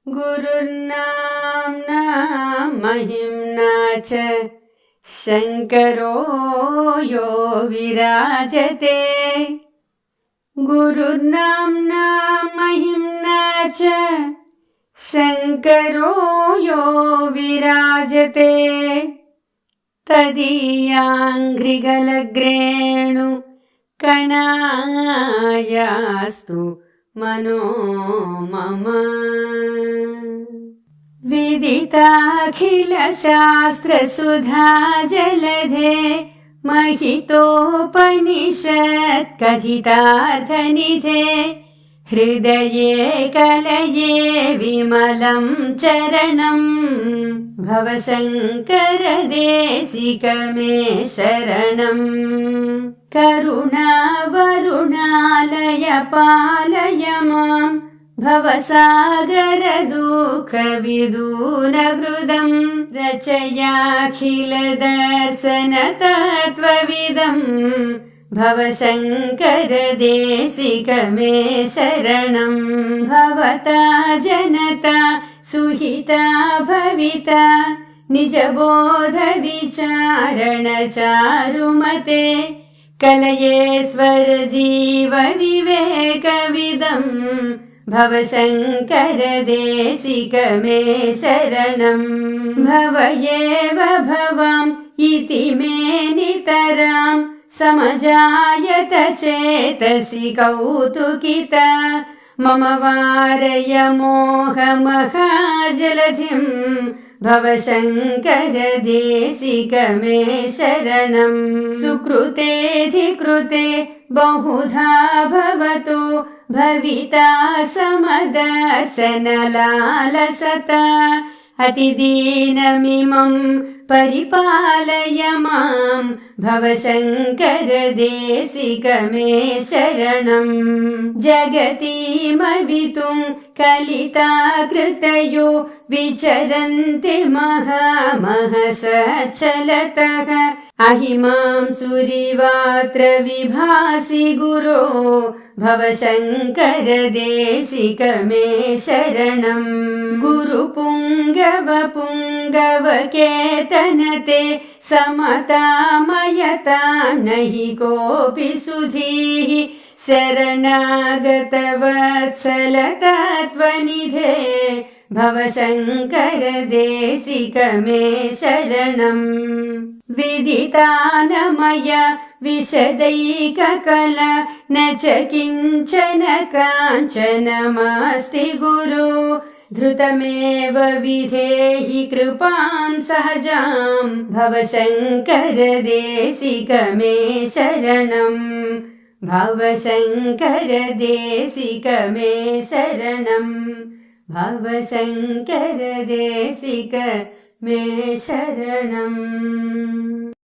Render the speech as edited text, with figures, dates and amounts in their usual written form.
गुरुर्नाम्ना महिम्ना च शङ्करो यो विराजते। गुरुर्नाम्ना महिम्ना च शङ्करो यो विराजते। तदीयाङ्घ्रिगलग्रेणु कणायास्तु मनो मम। विदिताखिलशास्त्रसुधा जलधे महितोपनिषत्कथितार्थनिधे। हृदये कलये विमलं चरणं भवशङ्करदेशिक मे शरणम्। करुणावरुणालय पालय मां भवसागरदुःखविदूनहृदं। रचयाखिलदर्शनतत्त्वविदं भवशङ्करदेशिक मे शरणं। भवता जनता सुहिता भविता निजबोधविचारणचारुमते। कलयेश्वर जीव विवेकविदं भवशङ्करदेशिक मे शरणं। भवयेव भवाम् इति मे नितरां समजायत चेतसि कौतुकिता। मम वारय मोहमहाजलधिं भवशङ्करदेशिक मे शरणं। सुकृतेऽधिकृते बहुधा भवतो भविता समदर्शनलालसता। अतिदीनमिमं परिपालय मां भवशङ्करदेशिक मे शरणं। जगतीमवितुं कलिताकृतयो विचरन्ति महामहसच्चलतः। अहिमां सुरिवात्र विभासि गुरो भवशङ्करदेशिक मे शरणं। गुरुपुङ्गव पुङ्गवकेतनते समतामयता नहि कोऽपि सुधीः। शरणागतवत्सल तत्त्वनिधे भवशङ्करदेशिक मे शरणं। विदितानमय विशदैककला न च किञ्चन काञ्चनमस्ति गुरो। धृतमेव विधेहि कृपां सहजां भवशङ्करदेशिक मे शरणं। भवशङ्करदेशिक मे शरणं। भवशङ्करदेशिक मे शरणम्।